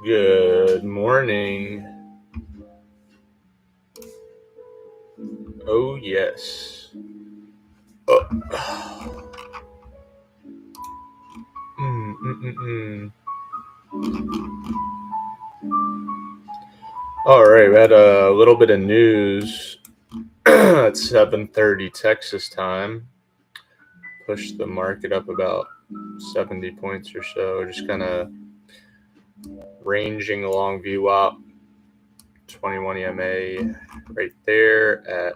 Good morning. Oh, yes. All right, we had a little bit of news at 7:30 Texas time. Pushed the market up about 70 points or so, just kind of ranging along VWAP. 21 EMA right there at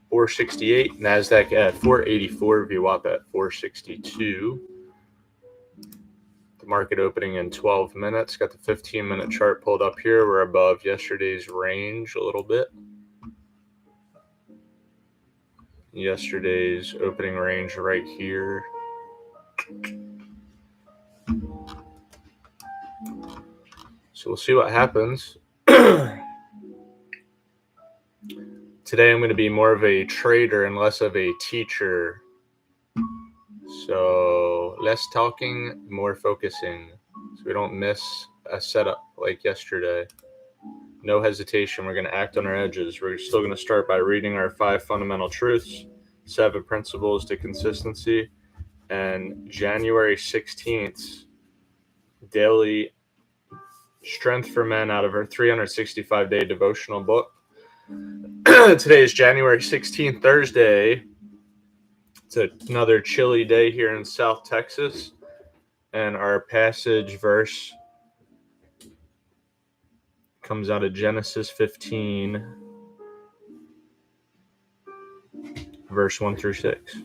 468, Nasdaq at 484, VWAP at 462. The market opening in 12 minutes. Got the 15-minute chart pulled up here. We're above yesterday's range a little bit. Yesterday's opening range right here. So we'll see what happens. Today I'm going to be more of a trader and less of a teacher. So less talking, more focusing, so we don't miss a setup like yesterday. No hesitation. We're going to act on our edges. We're still going to start by reading our 5 fundamental truths, 7 principles to consistency, and January 16th daily strength for men out of our 365-day devotional book. Today is January 16th, Thursday. It's another chilly day here in South Texas, and our passage verse comes out of Genesis 15, verse 1 through 6.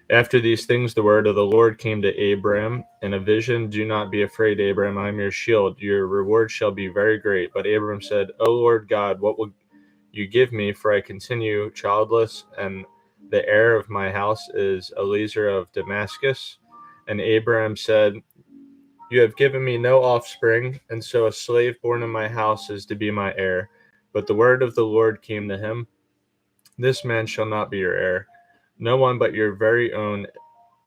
After these things, the word of the Lord came to Abram in a vision. Do not be afraid, Abram. I am your shield. Your reward shall be very great. But Abram said, O Lord God, what will you give me? For I continue childless, and the heir of my house is Eliezer of Damascus. And Abram said, you have given me no offspring, and so a slave born in my house is to be my heir. But the word of the Lord came to him, this man shall not be your heir. No one but your very own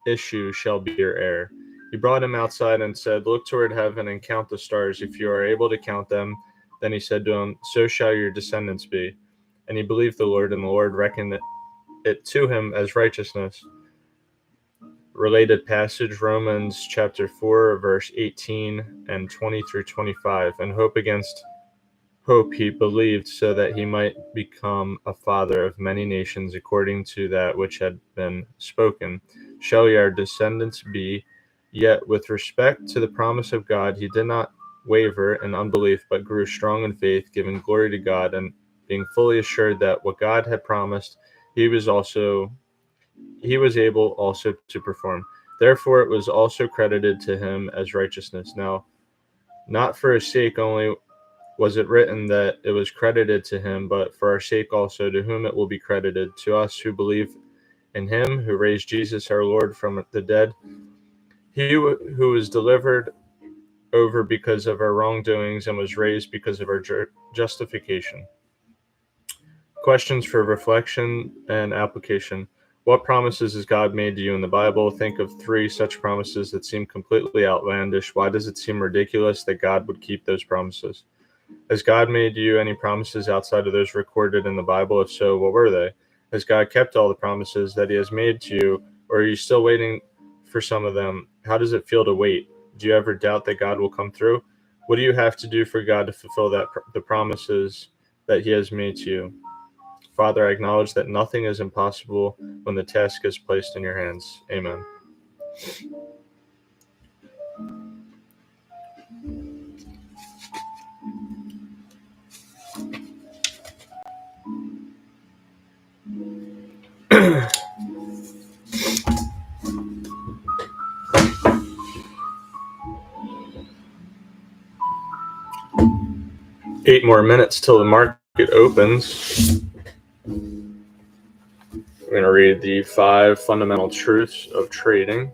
issue shall be your heir. He brought him outside and said, look toward heaven and count the stars, if you are able to count them. Then he said to him, so shall your descendants be. And he believed the Lord, and the Lord reckoned it to him as righteousness. Related passage, Romans chapter 4, verse 18 and 20 through 25. And hope against hope he believed, so that he might become a father of many nations, according to that which had been spoken. Shall your descendants be? Yet with respect to the promise of God, he did not waver in unbelief, but grew strong in faith, giving glory to God, and being fully assured that what God had promised, he was able also to perform. Therefore it was also credited to him as righteousness. Now, not for his sake only was it written that it was credited to him, but for our sake also, to whom it will be credited, to us who believe in him who raised Jesus our Lord from the dead, he who was delivered over because of our wrongdoings and was raised because of our justification. Questions for reflection and application. What promises has God made to you in the Bible? Think of 3 such promises that seem completely outlandish. Why does it seem ridiculous that God would keep those promises? Has God made you any promises outside of those recorded in the Bible? If so, what were they? Has God kept all the promises that he has made to you, or are you still waiting for some of them? How does it feel to wait? Do you ever doubt that God will come through? What do you have to do for God to fulfill the promises that he has made to you? Father, I acknowledge that nothing is impossible when the task is placed in your hands. Amen. Eight more minutes till the market opens. We're going to read the 5 fundamental truths of trading.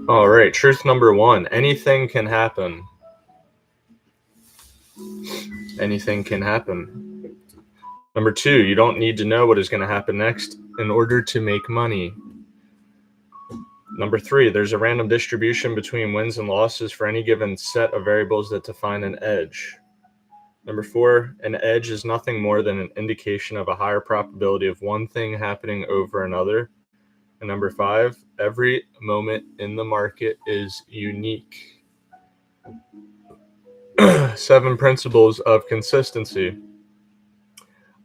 All right, truth number 1, anything can happen. Anything can happen. Number 2, you don't need to know what is going to happen next. in order to make money. Number 3, there's a random distribution between wins and losses for any given set of variables that define an edge. Number 4, an edge is nothing more than an indication of a higher probability of one thing happening over another. And number 5, every moment in the market is unique. 7 principles of consistency.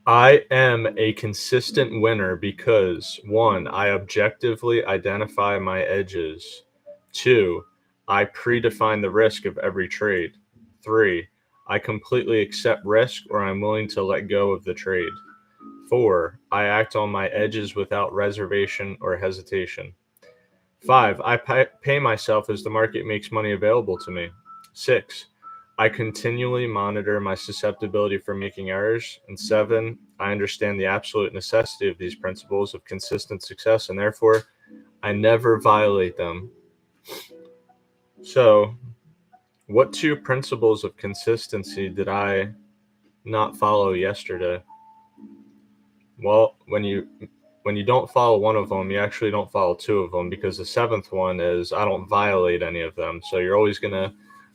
I am a consistent winner because 1, I objectively identify my edges. 2, I predefine the risk of every trade. 3, I completely accept risk or I'm willing to let go of the trade. 4, I act on my edges without reservation or hesitation. 5, I pay myself as the market makes money available to me. 6, I continually monitor my susceptibility for making errors. And 7, I understand the absolute necessity of these principles of consistent success, and therefore I never violate them. So, what 2 principles of consistency did I not follow yesterday? Well, when you don't follow one of them, you actually don't follow 2 of them, because the 7th one is I don't violate any of them. So you're always going to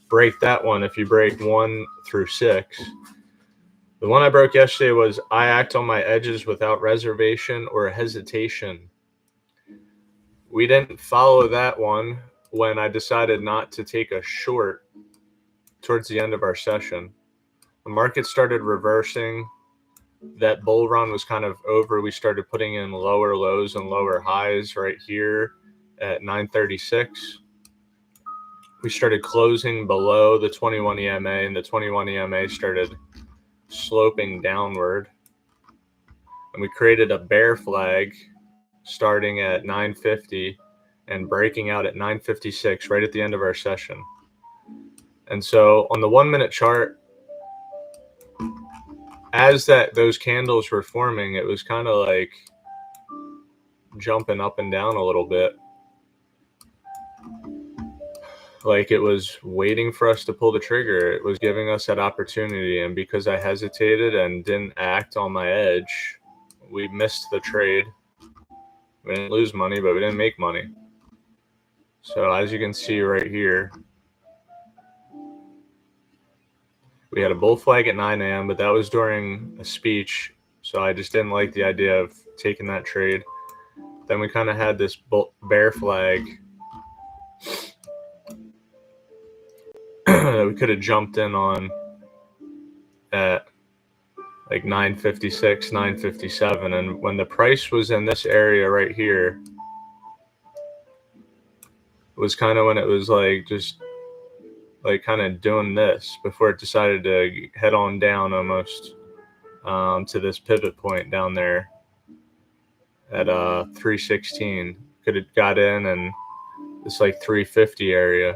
break that one if you break 1 through 6. The one I broke yesterday was I act on my edges without reservation or hesitation. We didn't follow that one when I decided not to take a short towards the end of our session. The market started reversing. That bull run was kind of over. We started putting in lower lows and lower highs right here at 936. We started closing below the 21 EMA, and the 21 EMA started sloping downward. And we created a bear flag starting at 950 and breaking out at 956 right at the end of our session. And so on the 1-minute chart, as those candles were forming, it was kind of like jumping up and down a little bit, like it was waiting for us to pull the trigger. It was giving us that opportunity, and because I hesitated and didn't act on my edge, we missed the trade. We didn't lose money, but we didn't make money. So as you can see right here, we had a bull flag at 9 a.m., but that was during a speech, so I just didn't like the idea of taking that trade. Then we kind of had this bear flag that we could have jumped in on at like 956, 957. And when the price was in this area right here, it was kind of when it was like just like kind of doing this before it decided to head on down almost to this pivot point down there at 316. Could have got in and this like 350 area,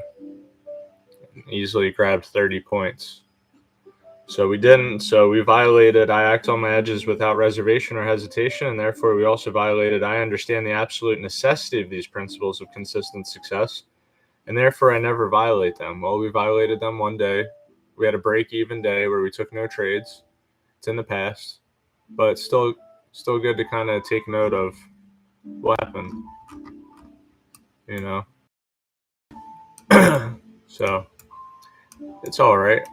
easily grabbed 30 points. So we didn't. So we violated I act on my edges without reservation or hesitation, and therefore we also violated I understand the absolute necessity of these principles of consistent success, and therefore I never violate them. Well, we violated them one day. We had a break-even day where we took no trades. It's in the past, but still good to kind of take note of what happened, you know. So it's all right.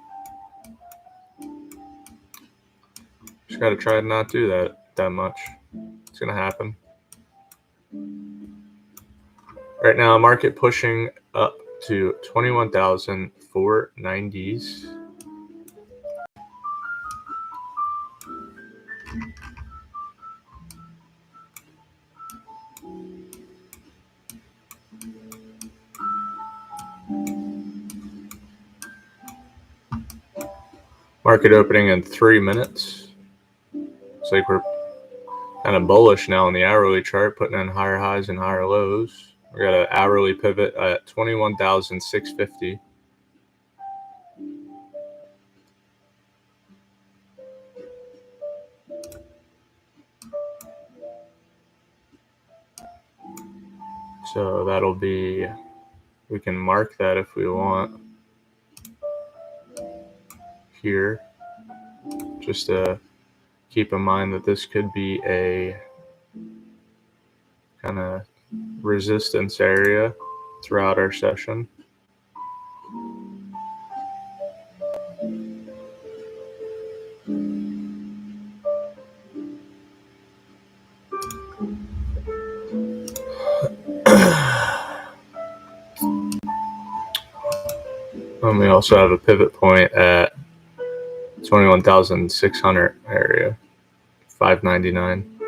Just got to try to not do that much. It's going to happen. Right now, market pushing up to 21,490s. Market opening in 3 minutes. Looks like we're kind of bullish now on the hourly chart, putting in higher highs and higher lows. We got an hourly pivot at 21,650. So that'll be, we can mark that if we want here, just to keep in mind that this could be a kind of resistance area throughout our session. And we also have a pivot point at 21,600 area, 599.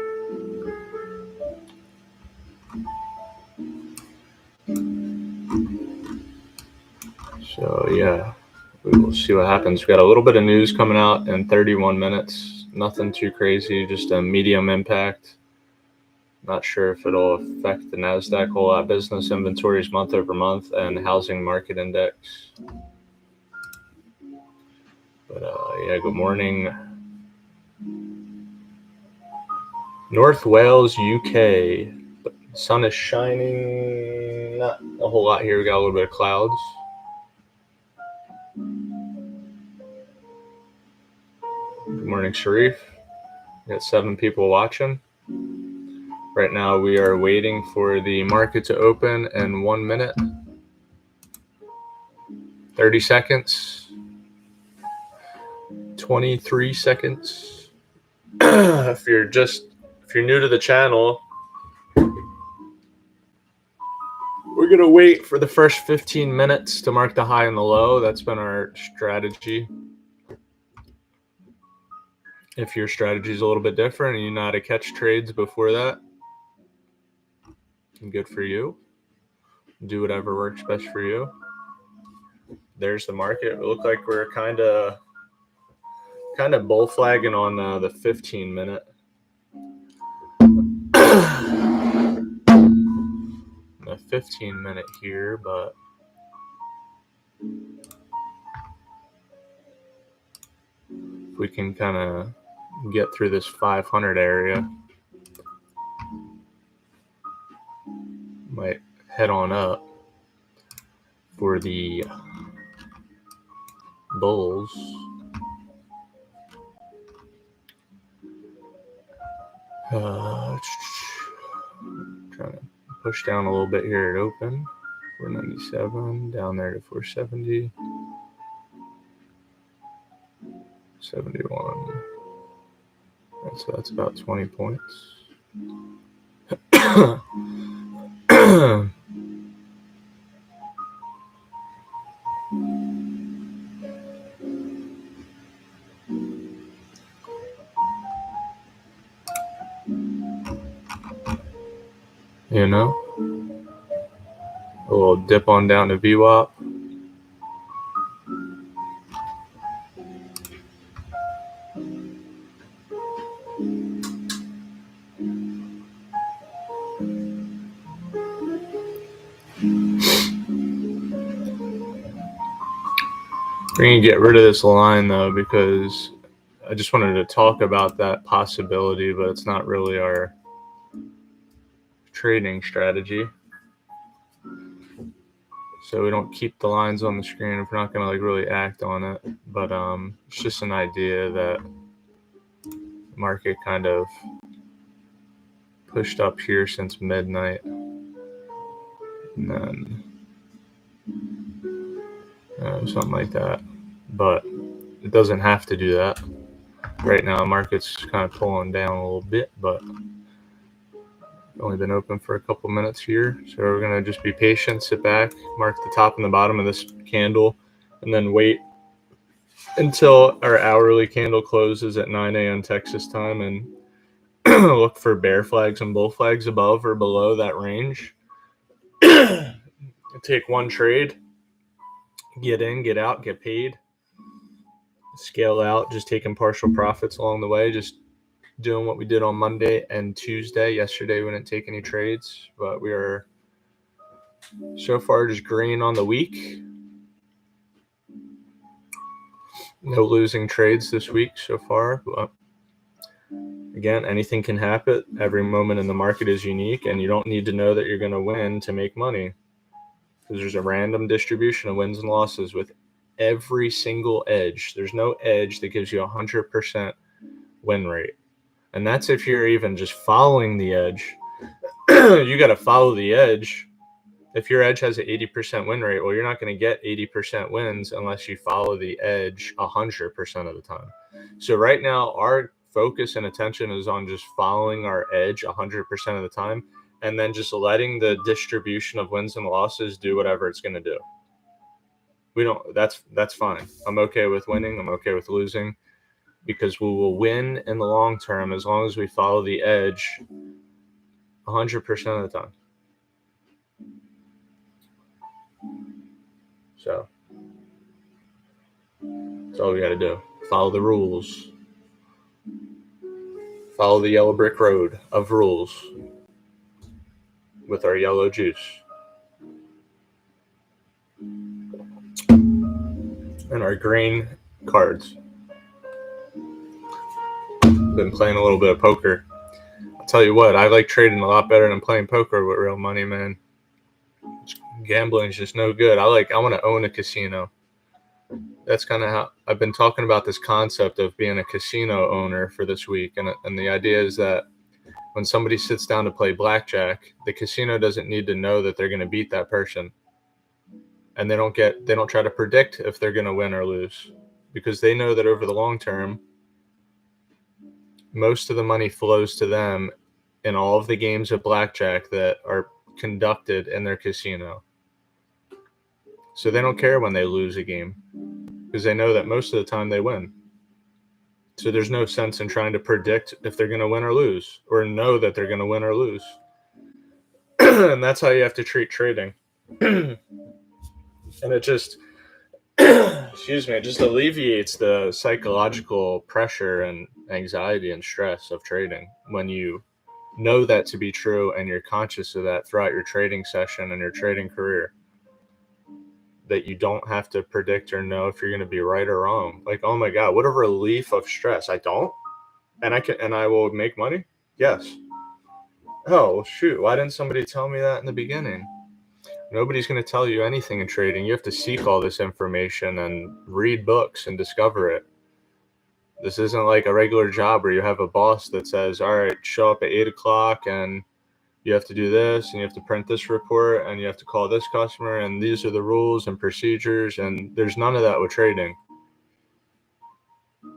So yeah, we will see what happens. We got a little bit of news coming out in 31 minutes. Nothing too crazy, just a medium impact. Not sure if it'll affect the Nasdaq whole lot. Business inventories month over month and housing market index. But yeah, good morning. North Wales, UK. The sun is shining. Not a whole lot here. We got a little bit of clouds. Good morning, Sharif. We got 7 people watching. Right now we are waiting for the market to open in 1 minute. 30 seconds. 23 seconds. If you're new to the channel, we're going to wait for the first 15 minutes to mark the high and the low. That's been our strategy. If your strategy is a little bit different and you know how to catch trades before that, good for you. Do whatever works best for you. There's the market. It looked like we're kind of bull flagging on the 15 minute. The 15 minute here, but if we can kind of get through this 500 area, might head on up for the bulls. Trying to push down a little bit here at open. 497 down there to 470. 71. So that's about 20 points. You know, a little dip on down to VWAP. We're going to get rid of this line though, because I just wanted to talk about that possibility, but it's not really our trading strategy. So we don't keep the lines on the screen if we're not going to like really act on it. But it's just an idea that the market kind of pushed up here since midnight. And then something like that. But it doesn't have to do that. Right now, the market's kind of pulling down a little bit, but only been open for a couple minutes here. So we're going to just be patient, sit back, mark the top and the bottom of this candle, and then wait until our hourly candle closes at 9 a.m. Texas time and look for bear flags and bull flags above or below that range. Take one trade, get in, get out, get paid, scale out, just taking partial profits along the way, just doing what we did on Monday and Tuesday. Yesterday we didn't take any trades, but we are so far just green on the week. No losing trades this week so far. But again, anything can happen. Every moment in the market is unique, and you don't need to know that you're going to win to make money, because there's a random distribution of wins and losses with every single edge. There's no edge that gives you 100% win rate. And that's if you're even just following the edge. you got to follow the edge. If your edge has an 80% win rate, well, you're not going to get 80% wins unless you follow the edge 100% of the time. So right now, our focus and attention is on just following our edge 100% of the time, and then just letting the distribution of wins and losses do whatever it's going to do. That's fine. I'm okay with winning. I'm okay with losing, because we will win in the long term as long as we follow the edge 100% of the time. So that's all we got to do. Follow the rules. Follow the yellow brick road of rules with our yellow juice. And our green cards. Been playing a little bit of poker. I'll tell you what, I like trading a lot better than playing poker with real money, man. Gambling is just no good. I want to own a casino. That's kind of how I've been talking about this concept of being a casino owner for this week. And the idea is that when somebody sits down to play blackjack, the casino doesn't need to know that they're going to beat that person. And they don't try to predict if they're going to win or lose, because they know that over the long term, most of the money flows to them in all of the games of blackjack that are conducted in their casino. So they don't care when they lose a game, because they know that most of the time they win. So there's no sense in trying to predict if they're going to win or lose, or know that they're going to win or lose. And that's how you have to treat trading. And it just, it just alleviates the psychological pressure and anxiety and stress of trading when you know that to be true and you're conscious of that throughout your trading session and your trading career. That you don't have to predict or know if you're going to be right or wrong. Like, oh my God, what a relief of stress. I don't, and I will make money. Yes. Oh shoot, why didn't somebody tell me that in the beginning? Nobody's going to tell you anything in trading. You have to seek all this information and read books and discover it. This isn't like a regular job where you have a boss that says, all right, show up at 8 o'clock and you have to do this, and you have to print this report, and you have to call this customer, and these are the rules and procedures, and there's none of that with trading.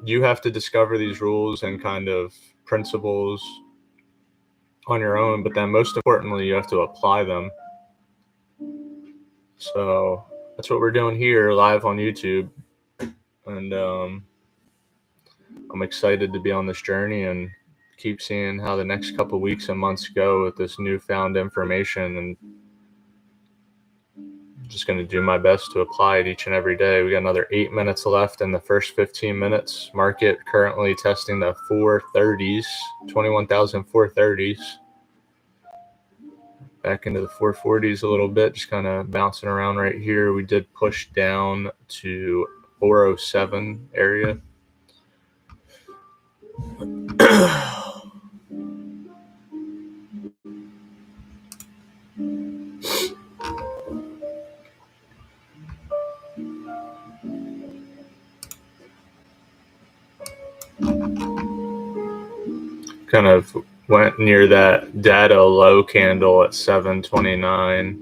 You have to discover these rules and kind of principles on your own, but then most importantly, you have to apply them. So that's what we're doing here live on YouTube, and I'm excited to be on this journey and keep seeing how the next couple weeks and months go with this newfound information, and I'm just going to do my best to apply it each and every day. We got another 8 minutes left in the first 15 minutes. Market currently testing the 430s, 21,430s. Back into the 440s a little bit, just kind of bouncing around right here. We did push down to 407 area. Kind of went near that data low candle at 729.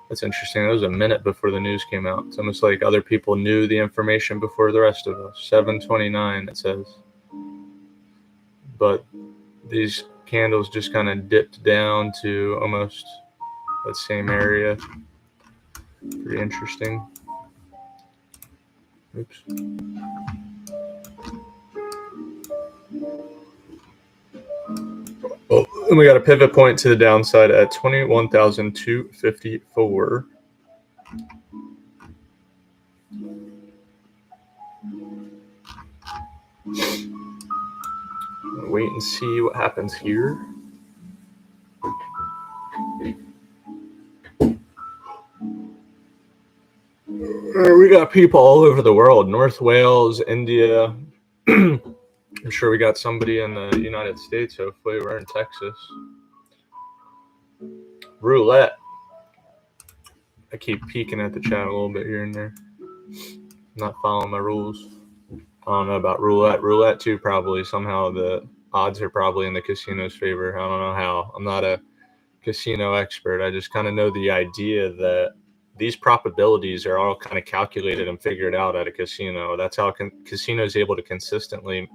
That's interesting. That was a minute before the news came out. It's almost like other people knew the information before the rest of us. 729, it says. But these candles just kind of dipped down to almost that same area. Pretty interesting. Oops. Oh, and we got a pivot point to the downside at 21,254. Wait and see what happens here. We got people all over the world. North Wales, India. I'm sure we got somebody in the United States. Hopefully we're in Texas. Roulette. I keep peeking at the chat a little bit here and there. Not following my rules. I don't know about roulette. Roulette too, probably. Somehow the odds are probably in the casino's favor. I don't know how. I'm not a casino expert. I just kind of know the idea that these probabilities are all kind of calculated and figured out at a casino. That's how casino is able to consistently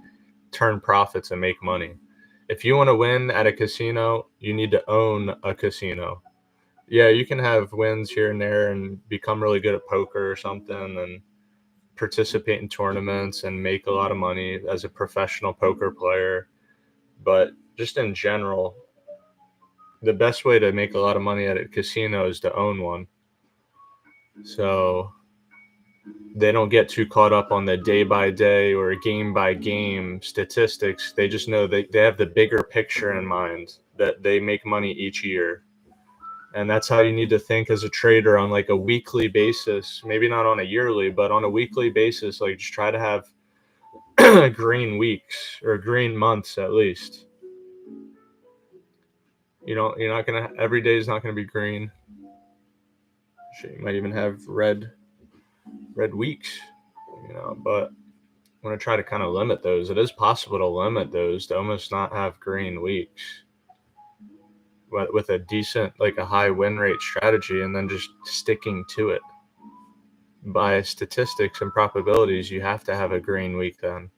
turn profits and make money. If you want to win at a casino, you need to own a casino. Yeah, you can have wins here and there and become really good at poker or something and participate in tournaments and make a lot of money as a professional poker player. But just in general, the best way to make a lot of money at a casino is to own one. So they don't get too caught up on the day by day or game by game statistics. They just know they have the bigger picture in mind, that they make money each year. And that's how you need to think as a trader on like a weekly basis, maybe not on a yearly, but on a weekly basis. Like just try to have green weeks or green months at least. You're not gonna, every day is not gonna be green. You might even have red weeks, but I'm going to try to kind of limit those. It is possible to limit those to almost not have green weeks, but with a decent, like a high win rate strategy, and then just sticking to it. By statistics and probabilities, you have to have a green week then.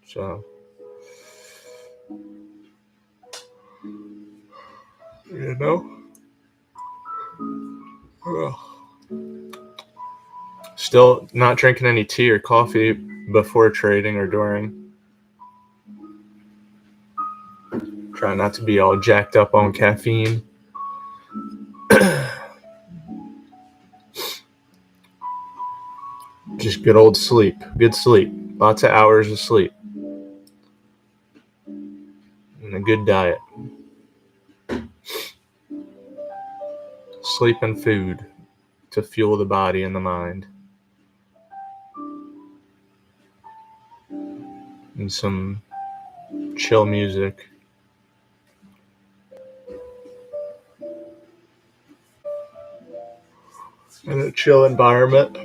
So, still not drinking any tea or coffee before trading or during. Try not to be all jacked up on caffeine. Just good old sleep. Good sleep. Lots of hours of sleep. And a good diet. Sleep and food to fuel the body and the mind. And some chill music. And a chill environment.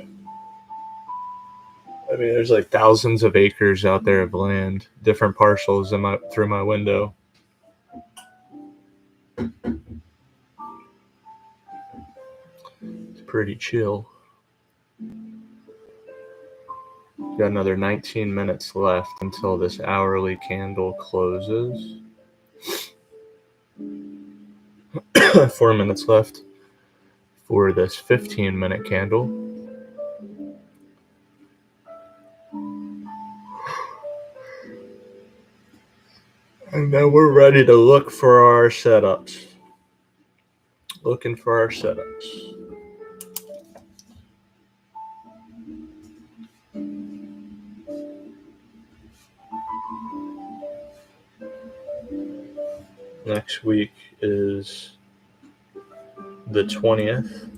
I mean, there's like thousands of acres out there of land, different parcels through my window. It's pretty chill. Got another 19 minutes left until this hourly candle closes. 4 minutes left for this 15-minute candle. And then we're ready to look for our setups. Looking for our setups. Next week is the 20th.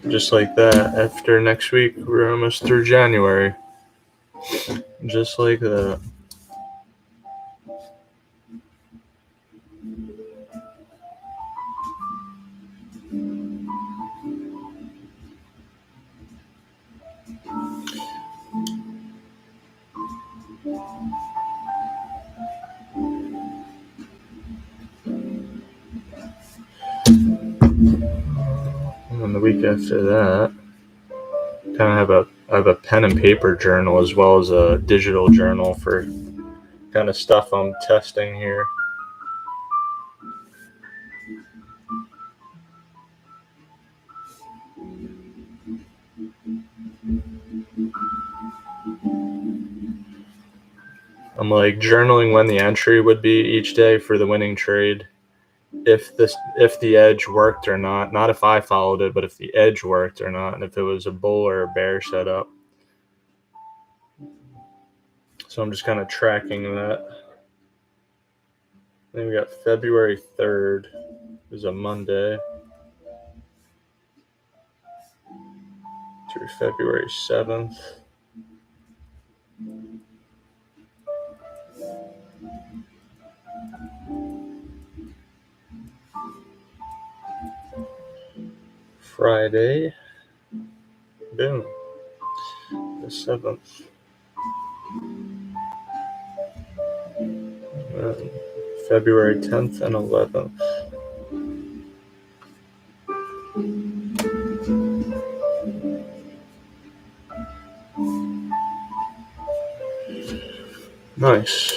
Just like that, after next week, we're almost through January. Just like that. And the week after that, kind of I have a pen and paper journal as well as a digital journal for kind of stuff I'm testing here. I'm like journaling when the entry would be each day for the winning trade. If the edge worked or not if I followed it, but if the edge worked or not, and if it was a bull or a bear setup. So I'm just kind of tracking that. Then we got February 3rd is a Monday through February 7th. Friday, boom. the 7th. February 10th and 11th. Nice.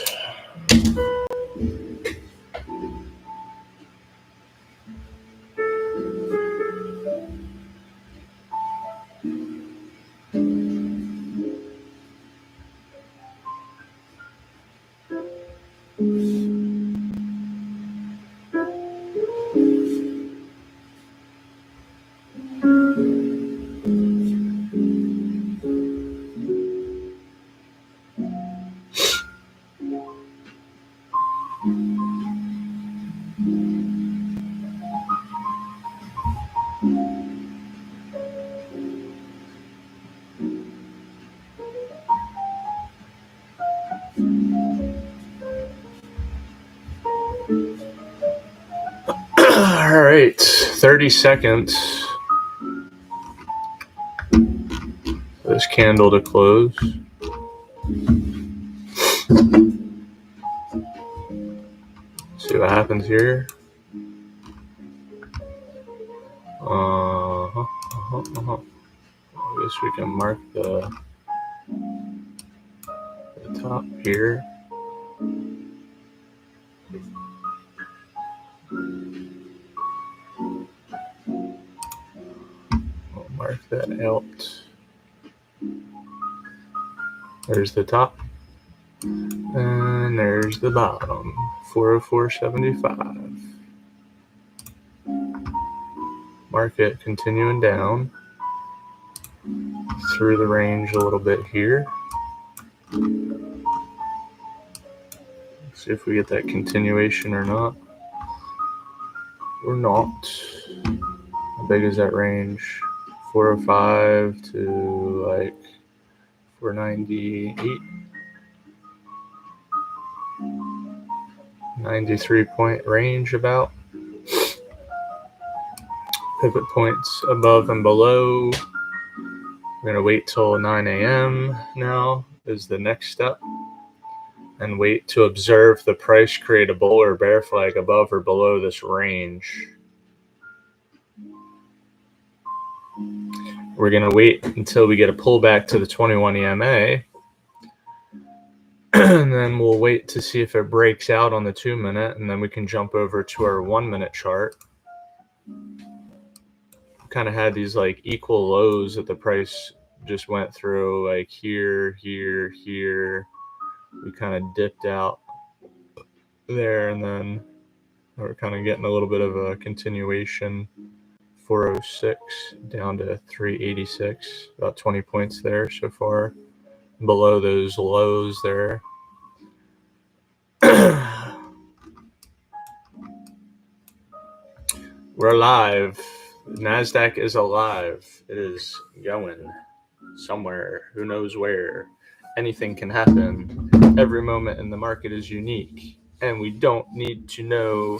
All right, 30 seconds. This candle to close. See what happens here. I guess we can mark the top here. We'll mark that out. There's the top. And there's the bottom. 404.75. Market continuing down through the range a little bit here. See if we get that continuation or not. Or not. How big is that range? 405 to like 498. 93 point range about. Pivot points above and below. We're going to wait till 9 a.m. now is the next step. And wait to observe the price create a bull or bear flag above or below this range. We're going to wait until we get a pullback to the 21 EMA. And then we'll wait to see if it breaks out on the 2-minute, and then we can jump over to our 1-minute chart. Kind of had these like equal lows that the price just went through, like here, here, here. We kind of dipped out there, and then we're kind of getting a little bit of a continuation. 406 down to 386, about 20 points there so far. Below those lows there. We're alive. Nasdaq is alive. It is going somewhere. Who knows where? Anything can happen. Every moment in the market is unique. And we don't need to know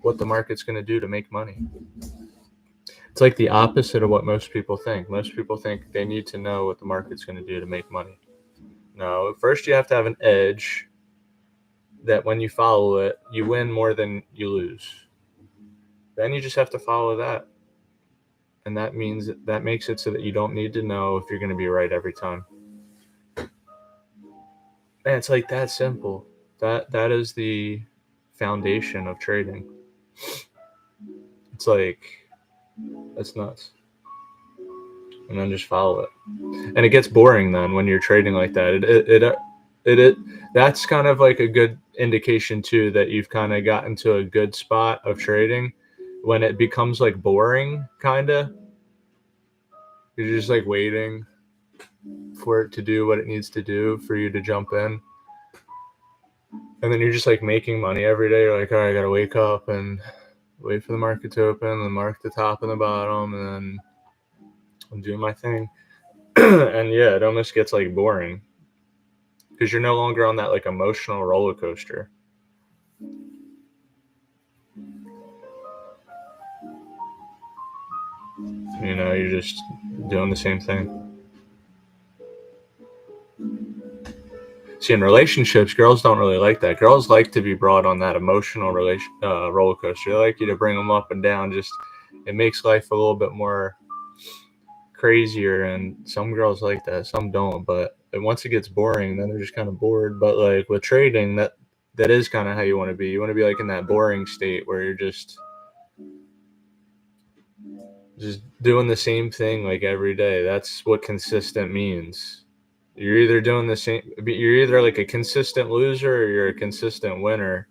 what the market's going to do to make money. It's like the opposite of what most people think. Most people think they need to know what the market's going to do to make money. No, first you have to have an edge that when you follow it, you win more than you lose. Then you just have to follow that. And that means that makes it so that you don't need to know if you're going to be right every time. And it's like that simple. That is the foundation of trading. It's like, that's nuts. And then just follow it. And it gets boring then when you're trading like that. It that's kind of like a good indication too that you've kind of gotten to a good spot of trading. When it becomes like boring, kind of, you're just like waiting for it to do what it needs to do for you to jump in. And then you're just like making money every day. You're like, all right, I got to wake up and wait for the market to open and mark the top and the bottom, and then I'm doing my thing. And yeah, it almost gets like boring because you're no longer on that like emotional roller coaster. You know, you're just doing the same thing. See, in relationships, girls don't really like that. Girls like to be brought on that emotional roller coaster. They like you to bring them up and down. Just it makes life a little bit more crazier, and some girls like that, some don't. But once it gets boring, then they're just kind of bored. But like with trading, that is kind of how you want to be. You want to be like in that boring state where you're just doing the same thing like every day. That's what consistent means. You're either doing the same, you're either like a consistent loser or you're a consistent winner.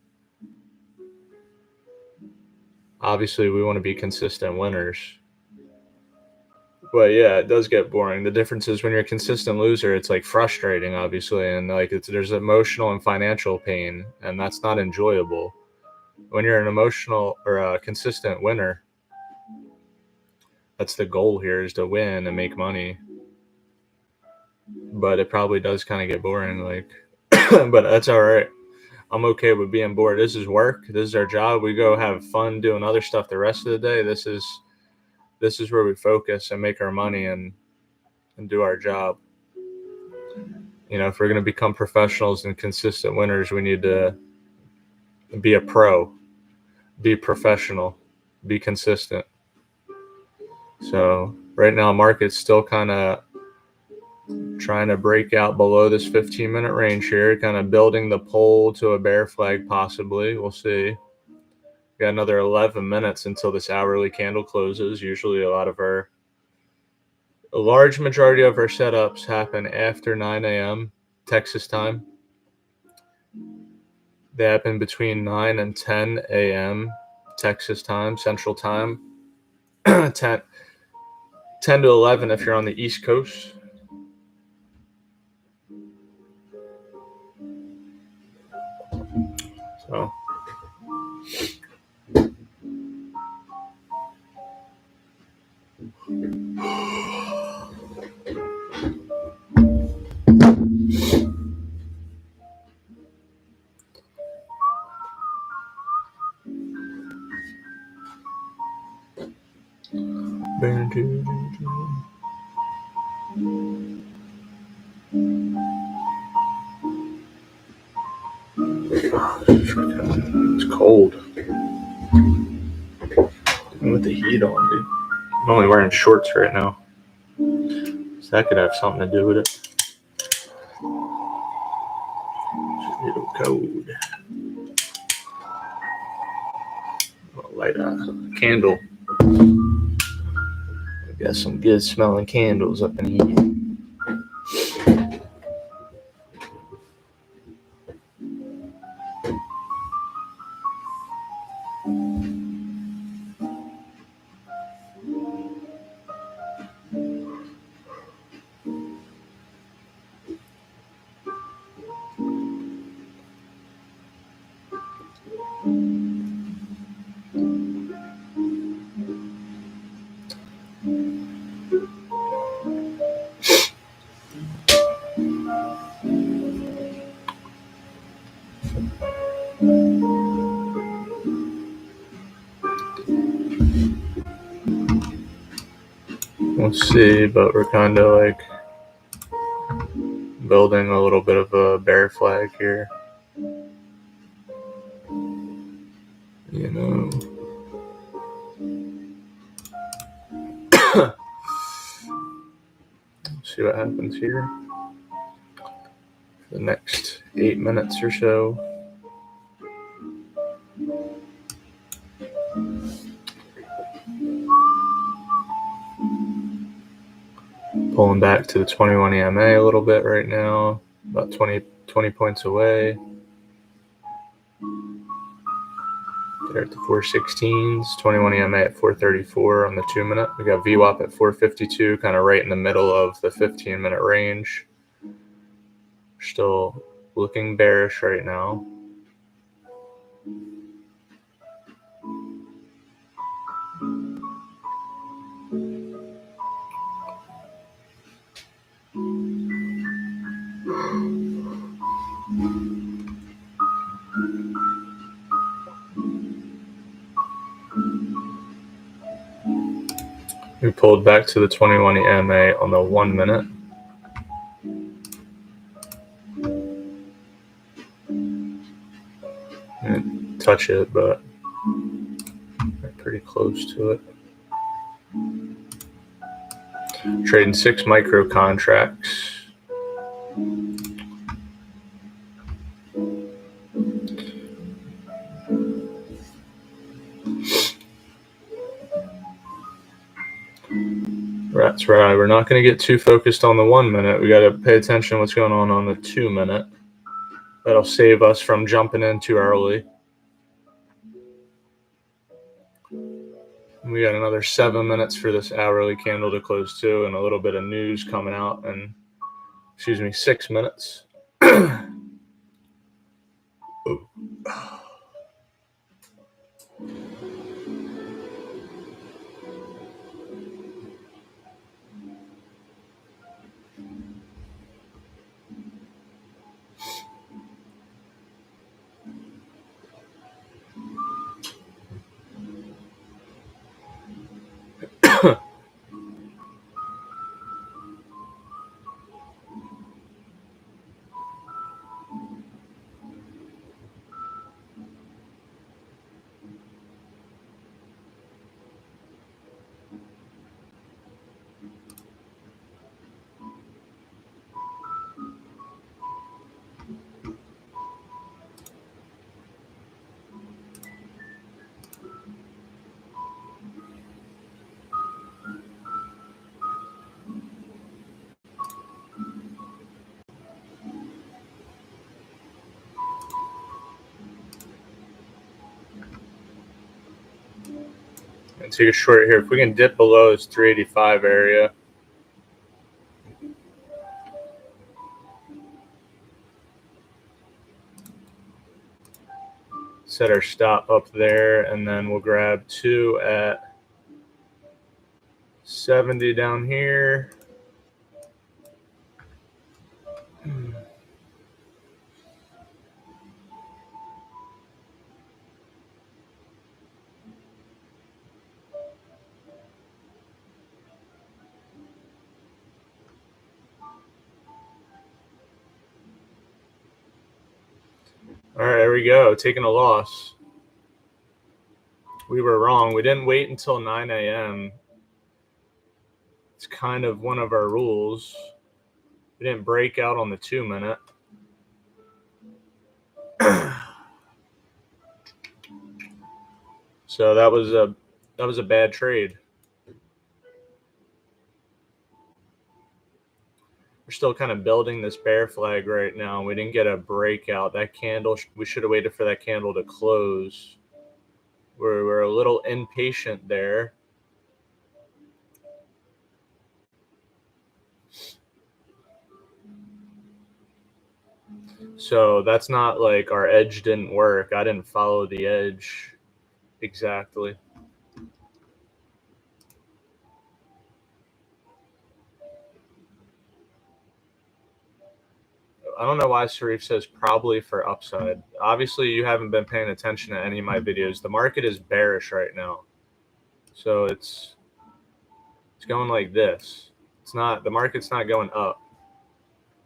Obviously, we want to be consistent winners. But yeah, it does get boring. The difference is when you're a consistent loser, it's like frustrating, obviously, and like there's emotional and financial pain, and that's not enjoyable. When you're an emotional or a consistent winner, that's the goal here, is to win and make money. But it probably does kind of get boring, like, but that's all right. I'm okay with being bored. This is work. This is our job. We go have fun doing other stuff the rest of the day. This is where we focus and make our money and do our job. You know, if we're going to become professionals and consistent winners, we need to be a pro, be professional, be consistent. So right now, market's still kind of trying to break out below this 15-minute range here, kind of building the pole to a bear flag, possibly. We'll see. Got another 11 minutes until this hourly candle closes. Usually a large majority of our setups happen after 9 a.m. Texas time. They happen between 9 and 10 a.m. Texas time, Central time. 10 to 11 if you're on the East Coast. So it's cold. With the heat on, dude. I'm only wearing shorts right now, so that could have something to do with it. It's a little cold. I'll light a candle. We got some good smelling candles up in here. We'll see, but we're kind of like building a little bit of a bear flag here. You know. See what happens here for the next 8 minutes or so. Pulling back to the 21 EMA a little bit right now, about 20 points away. They're at the 416s, 21 EMA at 434 on the 2 minute. We got VWAP at 452, kind of right in the middle of the 15-minute range. Still looking bearish right now. We pulled back to the 21 EMA on the 1 minute. Can't touch it, but we're pretty close to it. Trading 6 micro contracts. That's right. We're not going to get too focused on the 1 minute. We got to pay attention to what's going on the 2 minute. That'll save us from jumping in too early. We got another 7 minutes for this hourly candle to close too, and a little bit of news coming out, and 6 minutes. And take a short here. If we can dip below this 385 area, set our stop up there, and then we'll grab 2 at 70 down here. All right, there we go. Taking a loss. We were wrong. We didn't wait until 9 a.m. It's kind of one of our rules. We didn't break out on the 2 minute. So that was a bad trade. We're still kind of building this bear flag right now. We didn't get a breakout. That candle, we should have waited for that candle to close. We're a little impatient there. So that's not like our edge didn't work. I didn't follow the edge exactly. I don't know why Sharif says probably for upside. Obviously, you haven't been paying attention to any of my videos. The market is bearish right now. So it's going like this. The market's not going up.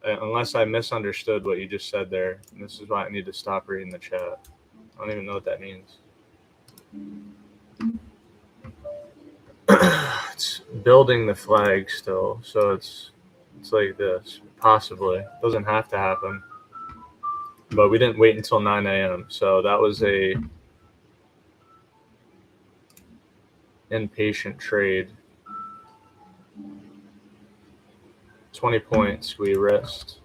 Unless I misunderstood what you just said there. And this is why I need to stop reading the chat. I don't even know what that means. It's building the flag still. So it's like this. Possibly. Doesn't have to happen. But we didn't wait until 9 a.m. So that was a impatient trade. 20 points we risked.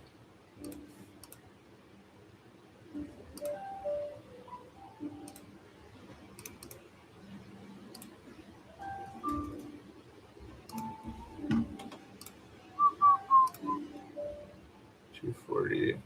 $240.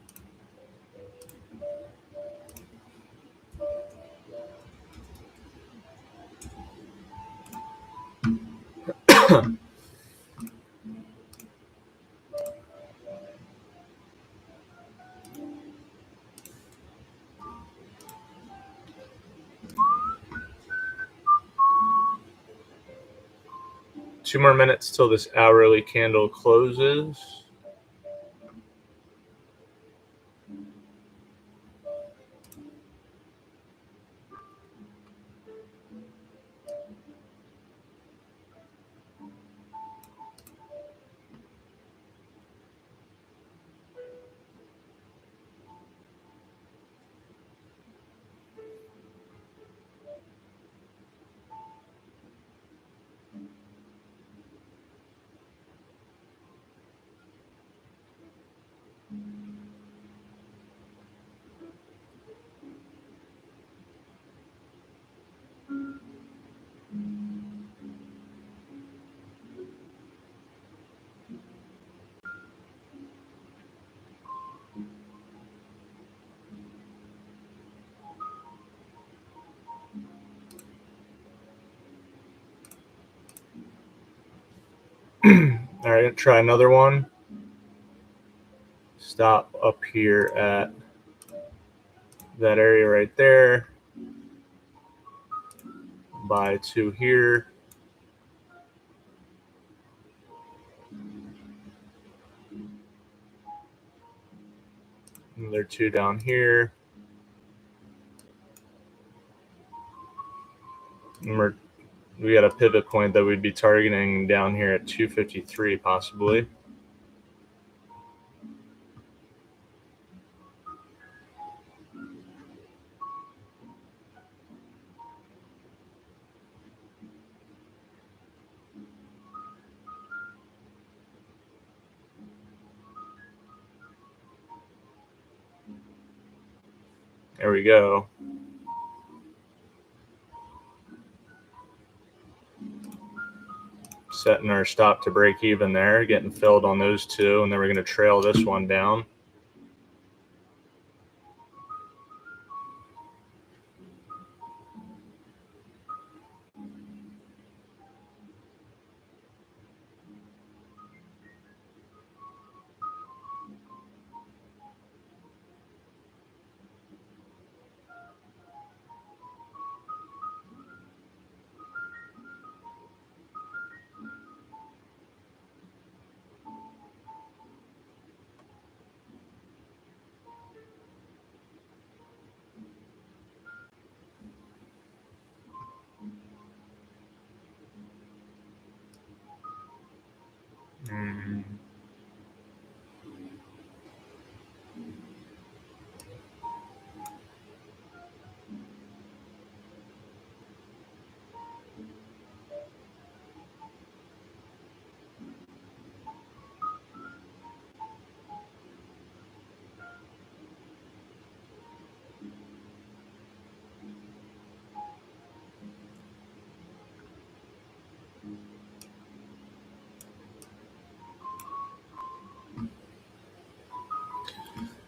Two more minutes till this hourly candle closes. All right, try another one. Stop up here at that area right there. Buy 2 here. And there are 2 down here. And we got a pivot point that we'd be targeting down here at 253 possibly. There we go. Setting our stop to break even there, getting filled on those 2, and then we're going to trail this one down.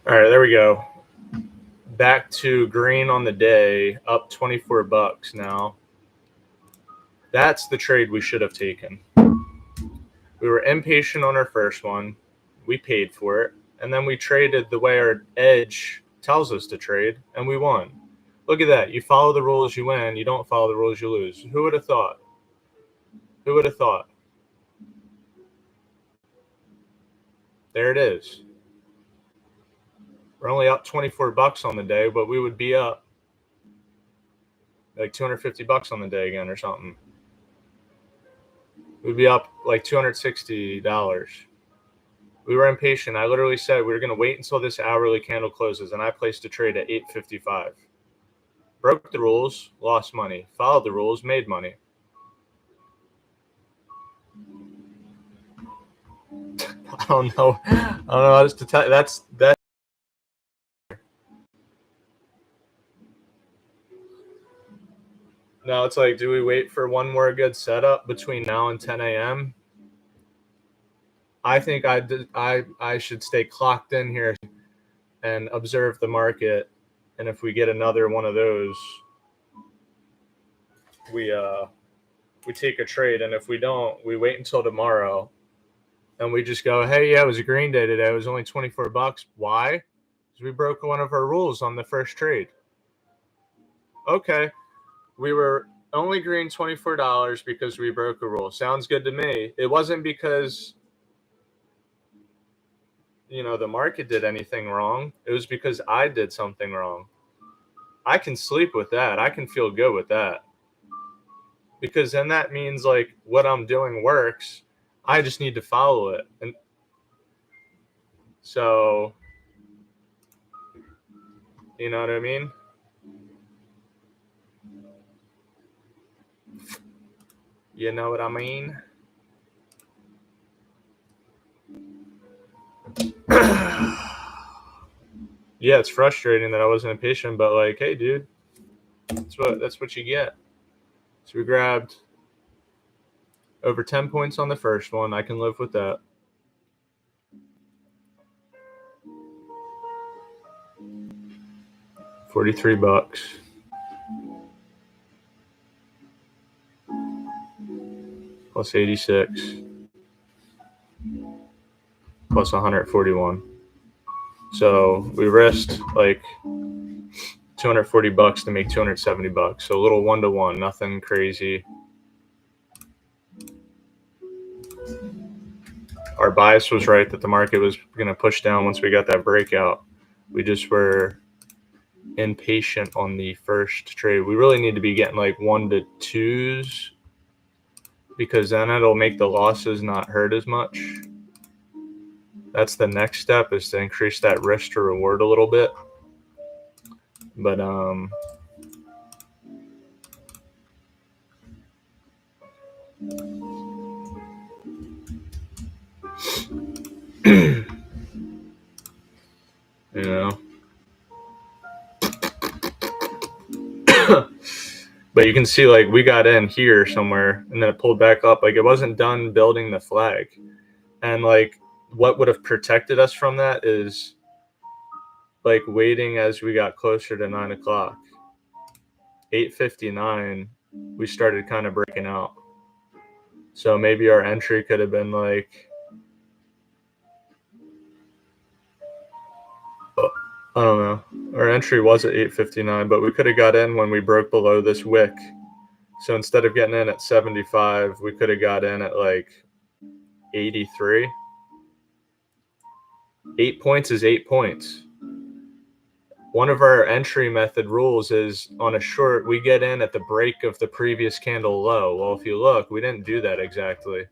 All right, there we go. Back to green on the day, up 24 bucks now. That's the trade we should have taken. We were impatient on our first one. We paid for it. And then we traded the way our edge tells us to trade, and we won. Look at that. You follow the rules, you win. You don't follow the rules, you lose. Who would have thought? Who would have thought? There it is. We're only up 24 bucks on the day, but we would be up like 250 bucks on the day again or something. We'd be up like $260. We were impatient. I literally said we were going to wait until this hourly candle closes, and I placed a trade at 8.55. Broke the rules, lost money. Followed the rules, made money. I don't know how to tell. That's that. Now it's like, do we wait for one more good setup between now and 10 a.m.? I think I should stay clocked in here and observe the market, and if we get another one of those, we take a trade, and if we don't, we wait until tomorrow, and we just go, hey, yeah, it was a green day today. It was only 24 bucks. Why? Because we broke one of our rules on the first trade. Okay, we were only green $24 because we broke a rule. Sounds good to me. It wasn't because the market did anything wrong. It was because I did something wrong. I can sleep with that. I can feel good with that. Because then that means like what I'm doing works. I just need to follow it. And so, you know what I mean? You know what I mean? Yeah, it's frustrating that I wasn't impatient, but like, hey, dude, that's what you get. So we grabbed over 10 points on the first one. I can live with that. $43. Plus 86. plus 141. So we risked like 240 bucks to make 270 bucks. So a little 1-to-1, nothing crazy. Our bias was right that the market was going to push down once we got that breakout. We just were impatient on the first trade. We really need to be getting like 1-to-2s because then it'll make the losses not hurt as much. That's the next step, is to increase that risk to reward a little bit. But you know, but you can see like we got in here somewhere and then it pulled back up. Like it wasn't done building the flag. And like what would have protected us from that is like waiting as we got closer to 9 o'clock. 8:59, we started kind of breaking out. So maybe our entry could have been like, I don't know. Our entry was at 8:59, but we could have got in when we broke below this wick. So instead of getting in at 75, we could have got in at like 83. 8 points is 8 points. One of our entry method rules is on a short, we get in at the break of the previous candle low. Well, if you look, we didn't do that exactly.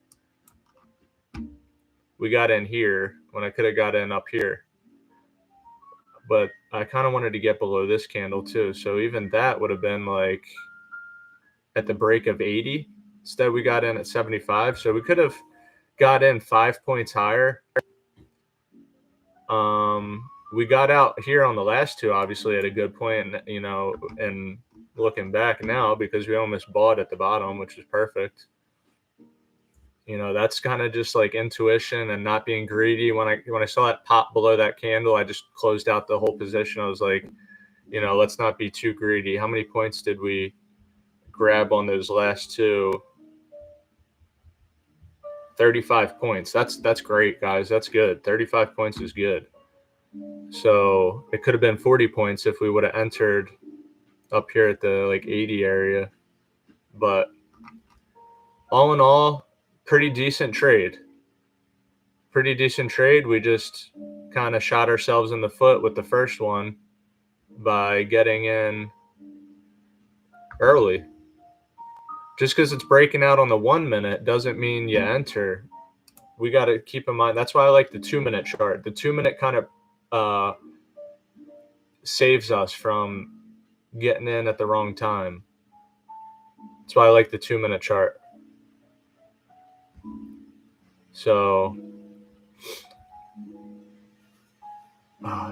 We got in here when I could have got in up here. But I kind of wanted to get below this candle too. So even that would have been like at the break of 80. Instead, we got in at 75. So we could have got in 5 points higher. We got out here on the last two, obviously, at a good point, you know, and looking back now, because we almost bought at the bottom, which is perfect. You know, that's kind of just like intuition and not being greedy. When I saw it pop below that candle, I just closed out the whole position. I was like, you know, let's not be too greedy. How many points did we grab on those last two? 35 points. That's great, guys. That's good. 35 points is good. So it could have been 40 points if we would have entered up here at the like 80 area. But all in all, pretty decent trade. Pretty decent trade. We just kind of shot ourselves in the foot with the first one by getting in early. Just because it's breaking out on the 1 minute doesn't mean you enter. We got to keep in mind. That's why I like the 2-minute chart. The 2-minute kind of saves us from getting in at the wrong time. That's why I like the 2-minute chart. So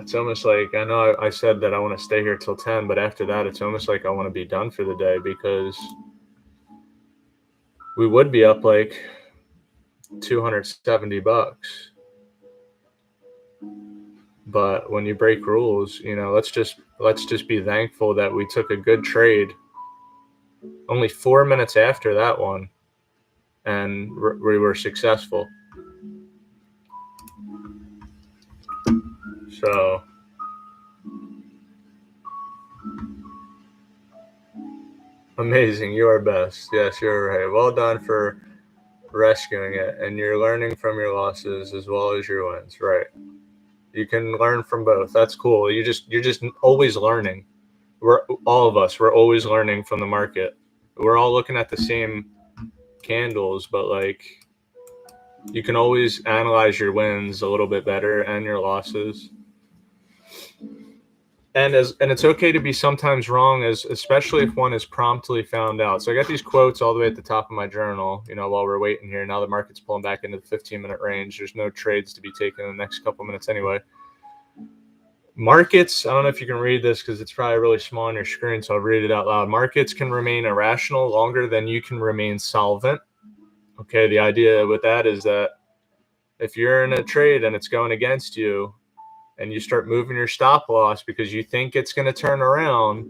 it's almost like, I know I said that I want to stay here till 10, but after that, it's almost like I want to be done for the day, because we would be up like 270 bucks. But when you break rules, you know, let's just be thankful that we took a good trade only 4 minutes after that one, and we were successful. So amazing. You are best. Yes, you're right. Well done for rescuing it, and you're learning from your losses as well as your wins. Right. You can learn from both. That's cool. You're just always learning. We're all of us. We're always learning from the market. We're all looking at the same candles, but like you can always analyze your wins a little bit better and your losses. And it's okay to be sometimes wrong, especially if one is promptly found out. So I got these quotes all the way at the top of my journal, you know, while we're waiting here. Now the market's pulling back into the 15-minute range. There's no trades to be taken in the next couple minutes anyway. Markets, I don't know if you can read this because it's probably really small on your screen, so I'll read it out loud. Markets can remain irrational longer than you can remain solvent. Okay, the idea with that is that if you're in a trade and it's going against you, and you start moving your stop loss because you think it's going to turn around,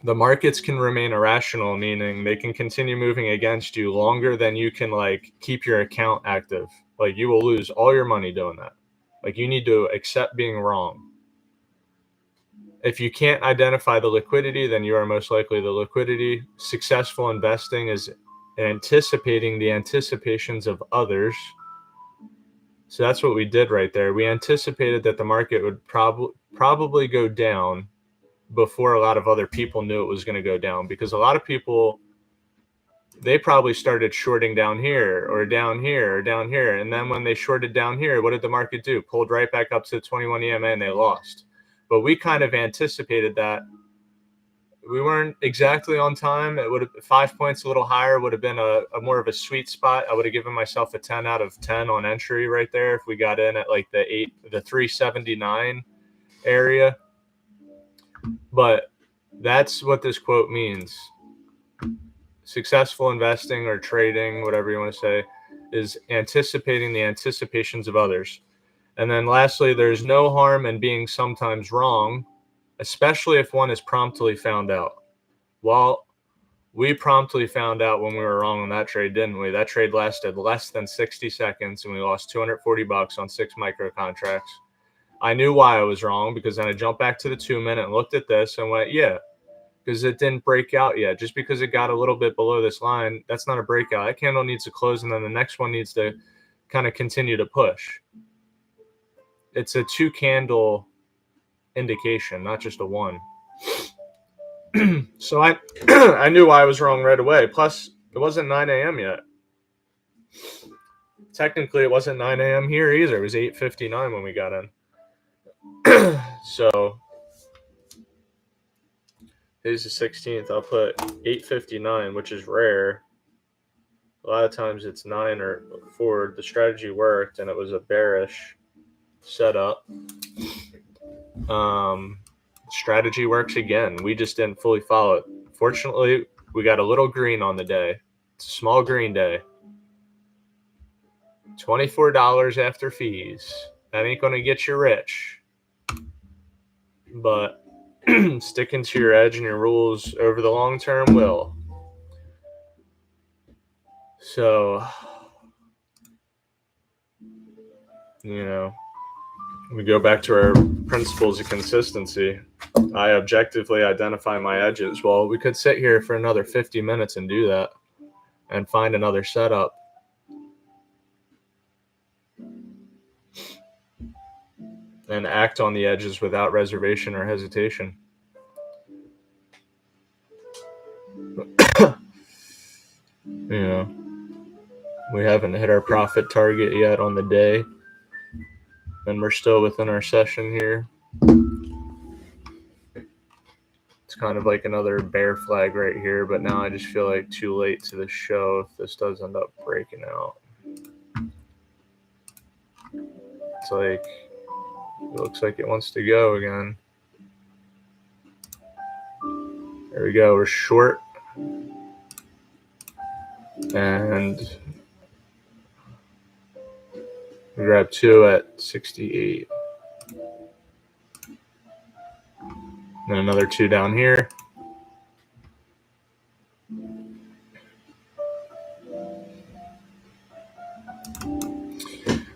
the markets can remain irrational, meaning they can continue moving against you longer than you can like keep your account active. Like you will lose all your money doing that. Like you need to accept being wrong. If you can't identify the liquidity, then you are most likely the liquidity. Successful investing is anticipating the anticipations of others. So that's what we did right there. We anticipated that the market would probably go down before a lot of other people knew it was going to go down, because a lot of people, they probably started shorting down here or down here or down here. And then when they shorted down here, what did the market do? Pulled right back up to 21 EMA and they lost. But we kind of anticipated that. We weren't exactly on time. It would have 5 points a little higher would have been a more of a sweet spot. I would have given myself a 10 out of 10 on entry right there if we got in at like the 379 area. But that's what this quote means. Successful investing or trading, whatever you want to say, is anticipating the anticipations of others. And then lastly, there's no harm in being sometimes wrong, especially if one is promptly found out. Well, we promptly found out when we were wrong on that trade, didn't we? That trade lasted less than 60 seconds and we lost $240 on 6 micro contracts. I knew why I was wrong, because then I jumped back to the 2-minute and looked at this and went, yeah, because it didn't break out yet. Just because it got a little bit below this line, that's not a breakout. That candle needs to close, and then the next one needs to kind of continue to push. It's a 2-candle indication, not just a 1. So I I knew I was wrong right away. Plus, it wasn't 9 a.m. yet. Technically, it wasn't 9 a.m. here either. It was 8:59 when we got in. So today's the 16th. I'll put 8:59, which is rare. A lot of times it's 9 or 4. The strategy worked, and it was a bearish setup. Strategy works again. We just didn't fully follow it. Fortunately, we got a little green on the day. It's a small green day. $24 after fees. That ain't going to get you rich. But sticking to your edge and your rules over the long term will. So, you know, we go back to our principles of consistency. I objectively identify my edges. Well, we could sit here for another 50 minutes and do that and find another setup. And act on the edges without reservation or hesitation. You know, we haven't hit our profit target yet on the day, and we're still within our session here. It's kind of like another bear flag right here, but now I just feel like too late to the show if this does end up breaking out. It's like, it looks like it wants to go again. There we go, we're short. And we grab 2 at 68. And another 2 down here.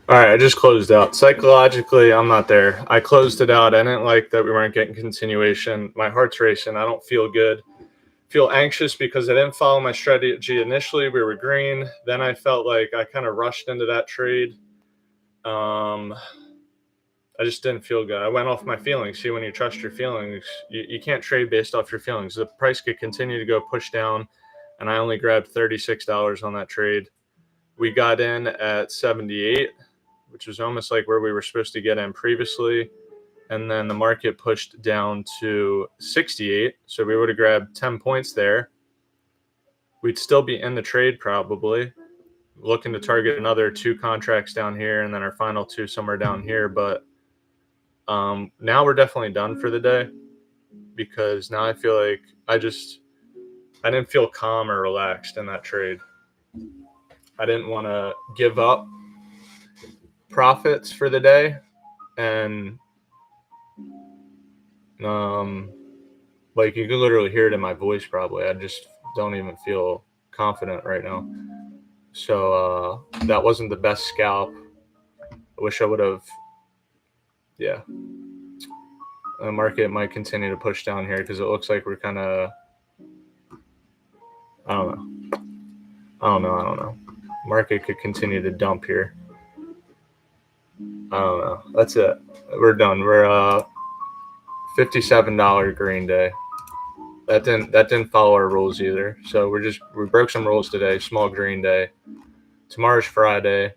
All right, I just closed out. Psychologically, I'm not there. I closed it out. I didn't like that we weren't getting continuation. My heart's racing. I don't feel good. Feel anxious because I didn't follow my strategy initially. We were green. Then I felt like I kind of rushed into that trade. I just didn't feel good. I went off my feelings. See, when you trust your feelings, you can't trade based off your feelings. The price could continue to go push down, and I only grabbed $36 on that trade. We got in at 78, which was almost like where we were supposed to get in previously. And then the market pushed down to 68. So we would have grabbed 10 points there. We'd still be in the trade probably. Looking to target another 2 contracts down here and then our final 2 somewhere down here. But now we're definitely done for the day, because now I feel like I didn't feel calm or relaxed in that trade. I didn't want to give up profits for the day and Like, you can literally hear it in my voice probably. I just don't even feel confident right now. So that wasn't the best scalp. I wish I would have. Yeah. The market might continue to push down here because it looks like we're kind of. I don't know. Market could continue to dump here. I don't know. That's it. We're done. We're $57 green day. That didn't follow our rules either. So we broke some rules today. Small green day. Tomorrow's Friday.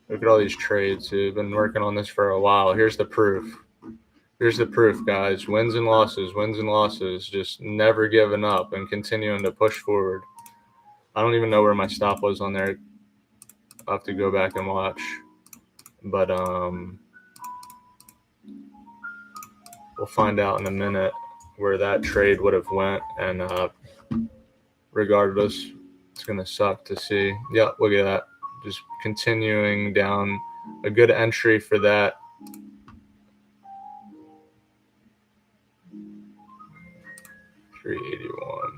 Look at all these trades. We've been working on this for a while. Here's the proof. Here's the proof, guys. Wins and losses. Just never giving up and continuing to push forward. I don't even know where my stop was on there. I'll have to go back and watch. But we'll find out in a minute where that trade would have went. And regardless, it's going to suck to see. Yeah, look at that. Just continuing down. A good entry for that. $381.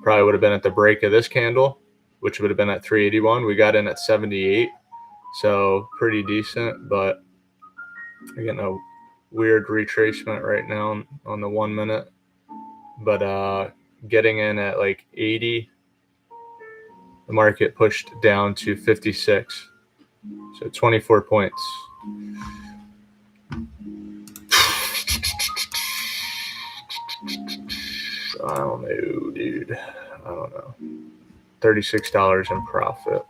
Probably would have been at the break of this candle, which would have been at $381. We got in at 78, so pretty decent. But again, a weird retracement right now on the 1 minute. But getting in at like 80, the market pushed down to 56, so 24 points. I don't know, dude. I don't know. $36 in profit.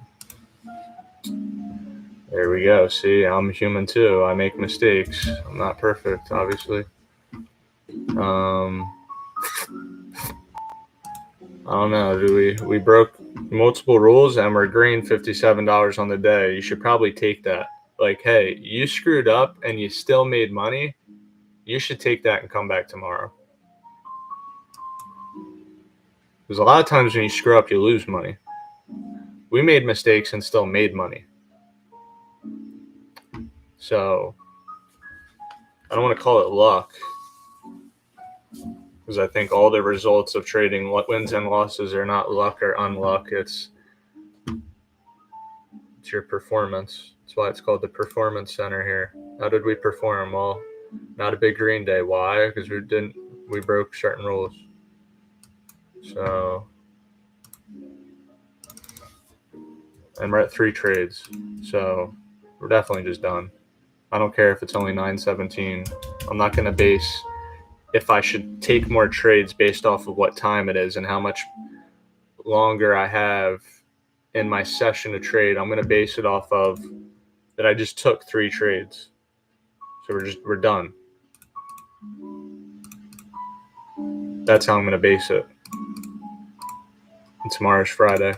There we go. See, I'm human too. I make mistakes. I'm not perfect, obviously. I don't know. We broke multiple rules and we're green $57 on the day. You should probably take that. Like, hey, you screwed up and you still made money. You should take that and come back tomorrow. Because a lot of times when you screw up, you lose money. We made mistakes and still made money. So I don't want to call it luck, because I think all the results of trading wins and losses are not luck or unluck. It's your performance. That's why it's called the performance center here. How did we perform? Well, not a big green day. Why? Because we broke certain rules. So, and we're at 3 trades. So we're definitely just done. I don't care if it's only 9:17. I'm not going to base if I should take more trades based off of what time it is and how much longer I have in my session to trade. I'm going to base it off of that I just took 3 trades. So we're done. That's how I'm going to base it. And tomorrow's Friday.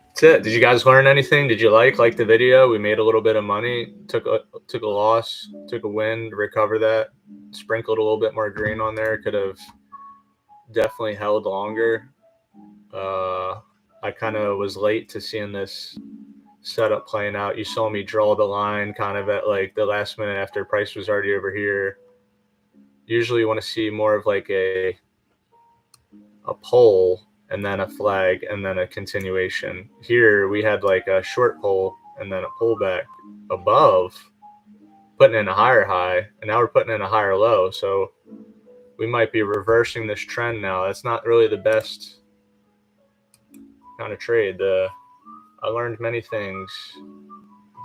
That's it. Did you guys learn anything? Did you like the video? We made a little bit of money, took a loss, took a win to recover that, sprinkled a little bit more green on there. Could have definitely held longer. I kind of was late to seeing this setup playing out. You saw me draw the line kind of at like the last minute after price was already over here. Usually you want to see more of like a pull and then a flag and then a continuation. Here we had like a short pull and then a pullback above, putting in a higher high, and now we're putting in a higher low. So we might be reversing this trend now. That's not really the best kind of trade. I learned many things.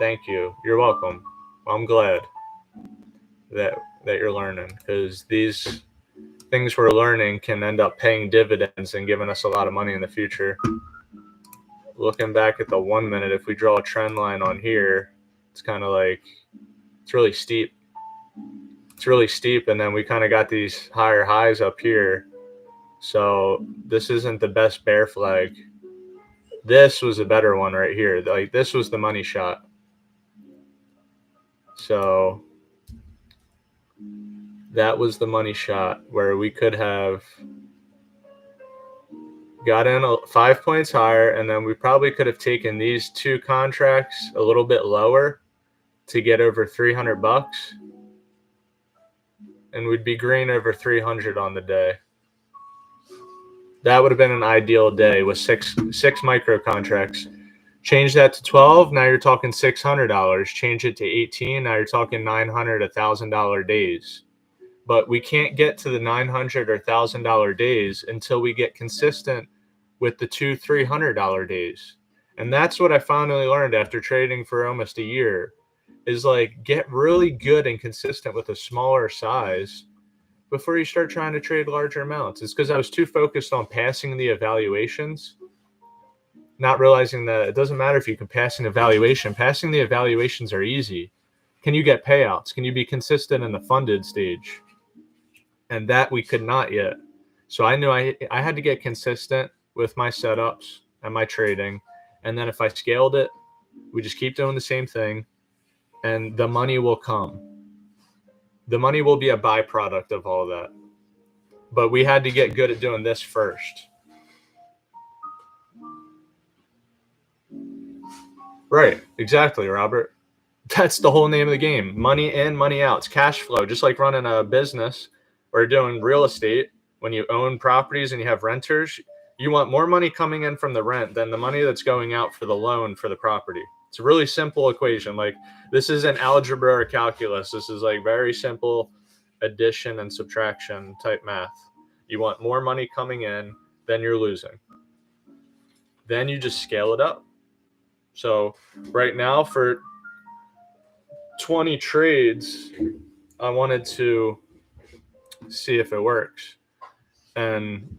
Thank you. You're welcome. I'm glad that you're learning, because these things we're learning can end up paying dividends and giving us a lot of money in the future. Looking back at the 1 minute, if we draw a trend line on here, it's kind of like, it's really steep. It's really steep, and then we kind of got these higher highs up here. So this isn't the best bear flag. This was a better one right here. Like, this was the money shot. So that was the money shot where we could have got in 5 points higher, and then we probably could have taken these 2 contracts a little bit lower to get over 300 bucks, and we'd be green over 300 on the day. That would have been an ideal day with six micro contracts. Change that to 12, now you're talking $600. Change it to 18, now you're talking $900, $1,000 days. But we can't get to the $900 or $1,000 days until we get consistent with the $200, $300 days. And that's what I finally learned after trading for almost a year, is like, get really good and consistent with a smaller size before you start trying to trade larger amounts. It's because I was too focused on passing the evaluations, not realizing that it doesn't matter if you can pass an evaluation. Passing the evaluations are easy. Can you get payouts? Can you be consistent in the funded stage? And that we could not yet. So I knew I had to get consistent with my setups and my trading. And then if I scaled it, we just keep doing the same thing and the money will come. The money will be a byproduct of all that. But we had to get good at doing this first. Right, exactly, Robert. That's the whole name of the game. Money in, money out. It's cash flow, just like running a business or doing real estate. When you own properties and you have renters, you want more money coming in from the rent than the money that's going out for the loan for the property. It's a really simple equation. Like, this isn't algebra or calculus. This is like very simple addition and subtraction type math. You want more money coming in than you're losing. Then you just scale it up. So right now for 20 trades, I wanted to see if it works. And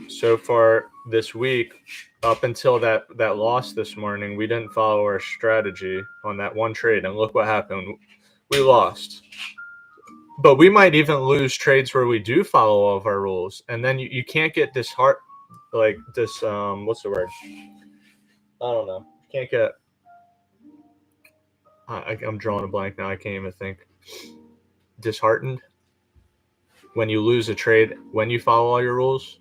so far this week, up until that loss this morning, we didn't follow our strategy on that one trade. And look what happened. We lost. But we might even lose trades where we do follow all of our rules. And then you can't get what's the word? I don't know. Can't get, I'm drawing a blank now. I can't even think. Disheartened when you lose a trade when you follow all your rules,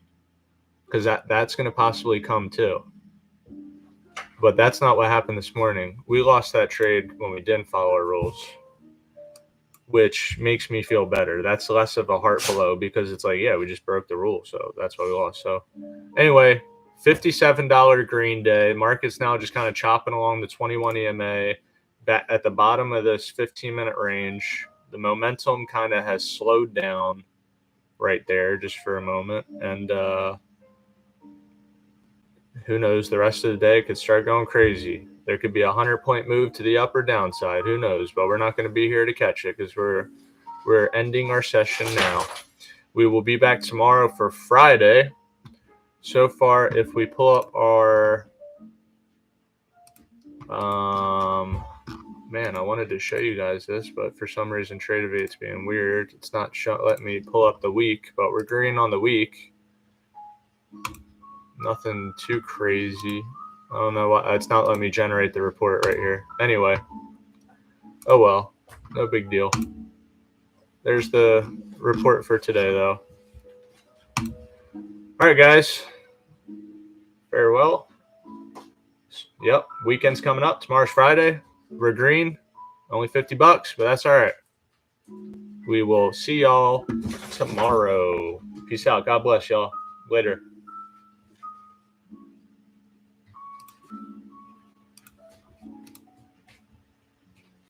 because that's going to possibly come too. But that's not what happened this morning. We lost that trade when we didn't follow our rules, which makes me feel better. That's less of a heart blow because it's like, yeah, we just broke the rule, so that's why we lost. So anyway, $57 green day. Market's now just kind of chopping along the 21 EMA back at the bottom of this 15-minute range. The momentum kind of has slowed down right there just for a moment. And who knows, the rest of the day could start going crazy. There could be a 100-point move to the up or downside. Who knows? But we're not going to be here to catch it because we're ending our session now. We will be back tomorrow for Friday. So far, if we pull up our man, I wanted to show you guys this, but for some reason Tradeovate's being weird. It's not letting me pull up the week, but we're green on the week. Nothing too crazy. I don't know why it's not letting me generate the report right here. Anyway, oh well, no big deal. There's the report for today, though. All right, guys. Farewell. Yep, weekend's coming up. Tomorrow's Friday. We're green. Only $50, but that's all right. We will see y'all tomorrow. Peace out. God bless y'all. Later.